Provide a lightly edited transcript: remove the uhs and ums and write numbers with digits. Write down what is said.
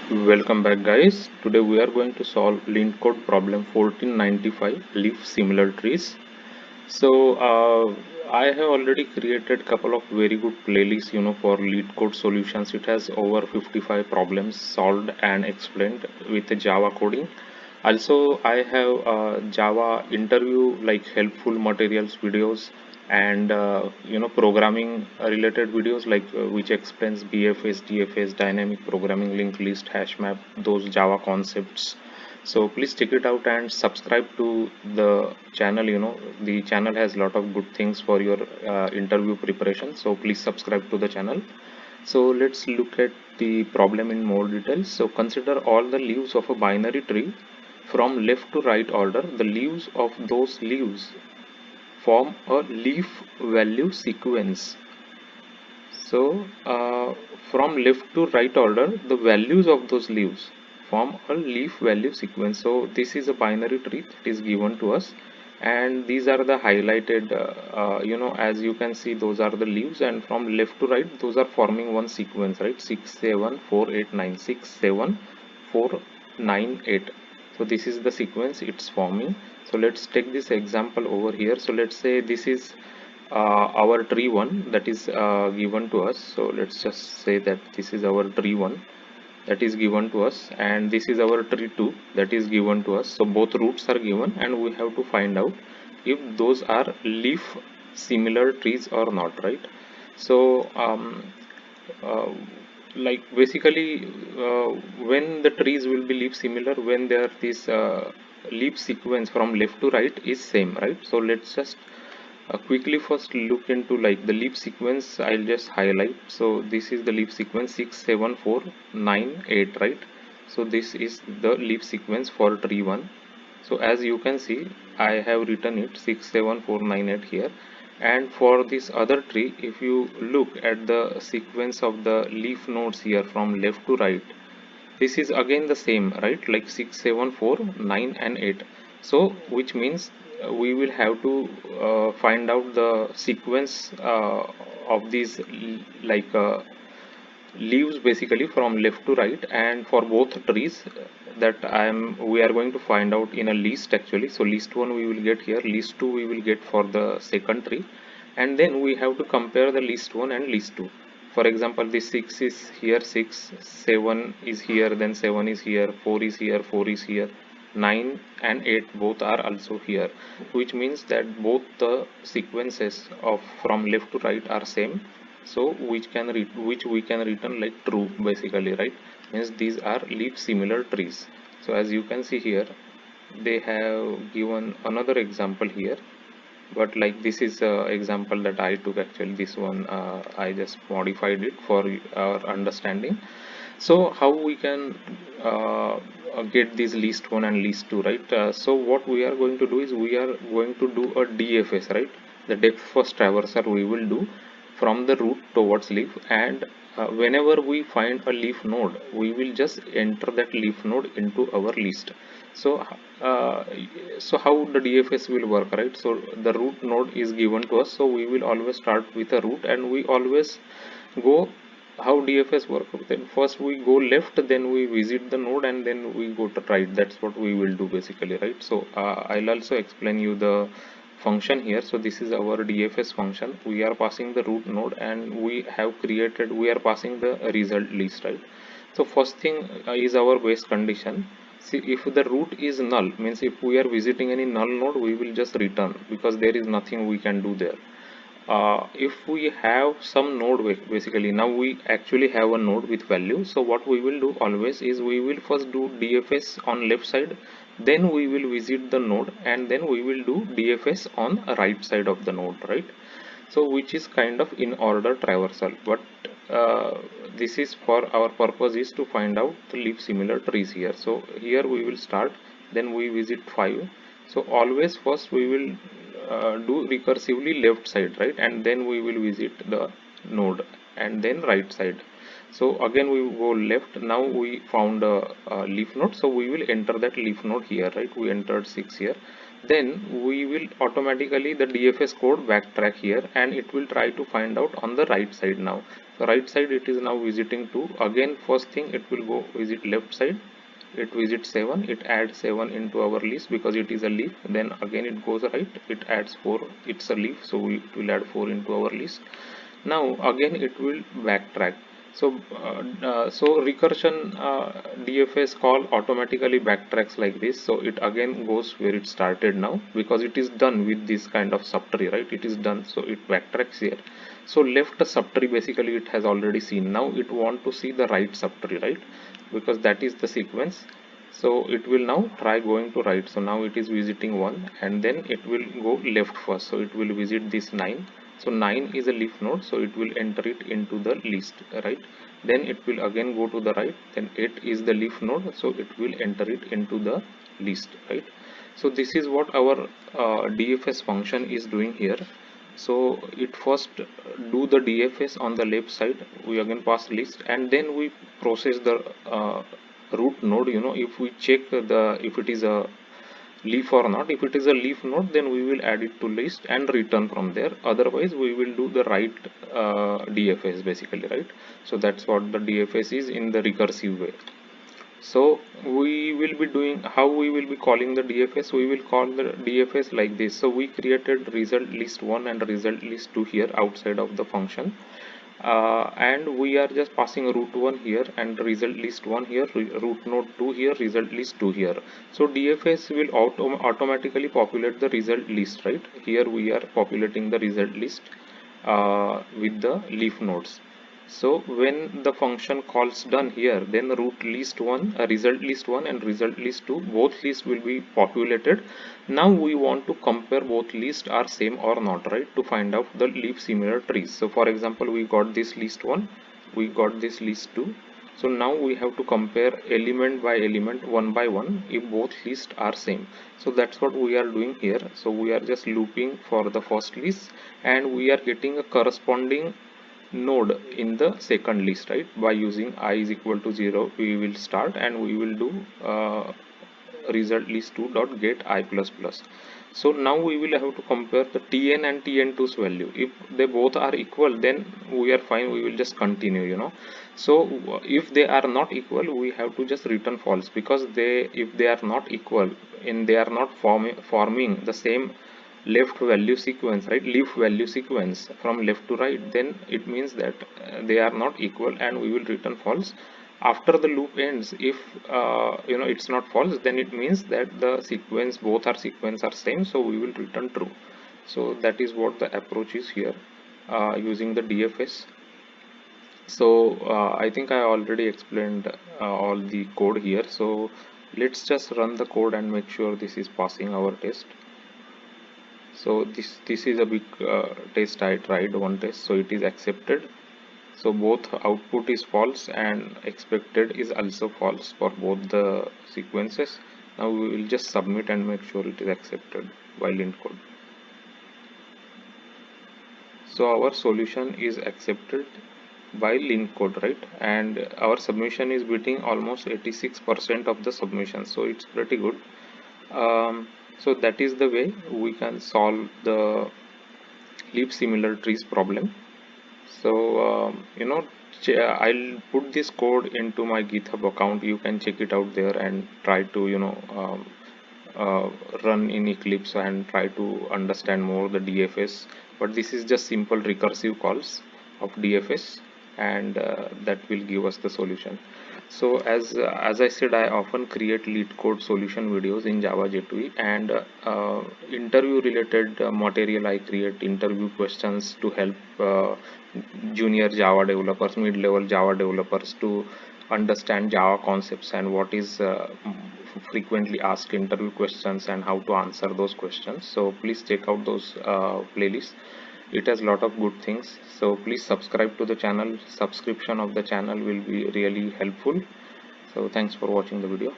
Welcome back, guys. Today we are going to solve LeetCode problem 1495, leaf similar trees. I have already created couple of very good playlists, for LeetCode solutions. It has over 55 problems solved and explained with the Java coding. Also, I have Java interview like helpful materials videos and programming related videos like which explains BFS, DFS, dynamic programming, linked list, hash map, those Java concepts. So please check it out and subscribe to the channel. The channel has a lot of good things for your interview preparation. So please subscribe to the channel. So let's look at the problem in more details. So consider all the leaves of a binary tree from left to right order. The leaves of those leaves form a leaf value sequence. So from left to right order, the values of those leaves form a leaf value sequence. So this is a binary tree that is given to us, and these are the highlighted. As you can see, those are the leaves, and from left to right, those are forming one sequence, right? 6, 7, 4, 8, 9, 6, 7, 4, 9, 8. So this is the sequence it's forming. So let's take this example over here. So let's say this is our tree 1 that is given to us. So let's just say that this is our tree 1 that is given to us, and this is our tree 2 that is given to us. So both roots are given, and we have to find out if those are leaf similar trees or not, right? So uh, like basically when the trees will be leaf similar when there this leaf sequence from left to right is same, right? So let's just quickly first look into like the leaf sequence. I'll just highlight. So this is the leaf sequence 6, 7, 4, 9, 8, right? So this is the leaf sequence for tree 1. So as you can see, I have written it 6, 7, 4, 9, 8 here. And for this other tree, if you look at the sequence of the leaf nodes here from left to right, this is again the same, right? Like 6, 7, 4, 9, and 8. So which means we will have to find out the sequence of these leaves basically from left to right, and for both trees that we are going to find out in a list actually. So list 1 we will get here, list 2 we will get for the second tree, and then we have to compare the list 1 and list 2. For example, this 6 is here, 6, 7 is here, then 7 is here, 4 is here, 4 is here, 9 and 8 both are also here, which means that both the sequences of from left to right are same. So which we can return like true basically, right? Means these are leaf similar trees. So as you can see here, they have given another example here, but like this is a example that I took actually. This one I just modified it for our understanding. So how we can get this list 1 and list 2, right? So what we are going to do is we are going to do a DFS, right? The depth first traversal we will do from the root towards leaf, and whenever we find a leaf node, we will just enter that leaf node into our list. So uh, so how the DFS will work, right? So the root node is given to us, so we will always start with a root, and we always go how DFS work. Then first we go left, then we visit the node, and then we go to right. That's what we will do basically, right? So I'll also explain you the function here. So this is our DFS function. We are passing the root node, and we are passing the result list, right? So first thing is our base condition. See, if the root is null, means if we are visiting any null node, we will just return because there is nothing we can do there. If we have some node, basically now we actually have a node with value. So what we will do always is we will first do DFS on left side, then we will visit the node, and then we will do DFS on right side of the node, right? So which is kind of in order traversal, but uh, this is for our purpose is to find out the leaf similar trees here. So here we will start, then we visit 5. So always first we will do recursively left side, right? And then we will visit the node, and then right side. So again we go left. Now we found a leaf node, so we will enter that leaf node here, right? We entered 6 here. then we will automatically the DFS code backtrack here, and it will try to find out on the right side. Now the right side it is now visiting to, again first thing it will go visit left side, it visits 7, it adds 7 into our list because it is a leaf, then again it goes right, it adds 4, it's a leaf, so it will add 4 into our list. Now again it will backtrack. So recursion DFS call automatically backtracks like this, so it again goes where it started now because it is done with this kind of subtree, right? It is done, so it backtracks here. So left subtree basically it has already seen, now it want to see the right subtree, right? Because that is the sequence. So it will now try going to right, so now it is visiting 1 and then it will go left first, so it will visit this 9. So 9 is a leaf node, so it will enter it into the list, right? Then it will again go to the right, then 8 is the leaf node, so it will enter it into the list, right? So this is what our DFS function is doing here. So it first do the DFS on the left side, we again pass list, and then we process the root node. If we check the if it is a leaf or not. If it is a leaf node, then we will add it to list and return from there. Otherwise we will do the right DFS basically, right? So that's what the DFS is in the recursive way. So we will be doing, how we will be calling the DFS, we will call the DFS like this. So we created result list 1 and result list 2 here outside of the function, and we are just passing root 1 here and result list 1 here, root node 2 here, result list 2 here. So DFS will automatically populate the result list, right? Here we are populating the result list with the leaf nodes. So when the function calls done here, then root list 1, result list 1 and result list 2, both lists will be populated. Now we want to compare both lists are same or not, right? To find out the leaf similar trees. So for example, we got this list 1, we got this list 2. So now we have to compare element by element, one by one, if both lists are same. So that's what we are doing here. So we are just looping for the first list and we are getting a corresponding node in the second list, right? By using I is equal to 0, we will start and we will do result list 2 dot get I plus plus. So now we will have to compare the tn and tn2's value. If they both are equal, then we are fine, we will just continue. So if they are not equal, we have to just return false, because if they are not equal and they are not forming the same left value sequence, right? Leaf value sequence from left to right, then it means that they are not equal and we will return false. After the loop ends, if it's not false, then it means that the sequence, both are sequence are same, so we will return true. So that is what the approach is here using the DFS. So I think I already explained all the code here, so let's just run the code and make sure this is passing our test. So this is a big test. I tried one test, so it is accepted. So both output is false and expected is also false for both the sequences. Now we will just submit and make sure it is accepted by LintCode. So our solution is accepted by LintCode, right? And our submission is beating almost 86% of the submission, so it's pretty good. So that is the way we can solve the leaf similar trees problem. So I'll put this code into my GitHub account. You can check it out there and try to run in Eclipse and try to understand more the DFS. But this is just simple recursive calls of DFS, and that will give us the solution. So as I said, I often create LeetCode solution videos in Java J2E, and interview related material. I create interview questions to help junior Java developers, mid-level Java developers to understand Java concepts and what is frequently asked interview questions and how to answer those questions. So please check out those playlists. It has a lot of good things, so please subscribe to the channel. Subscription of the channel will be really helpful. So thanks for watching the video.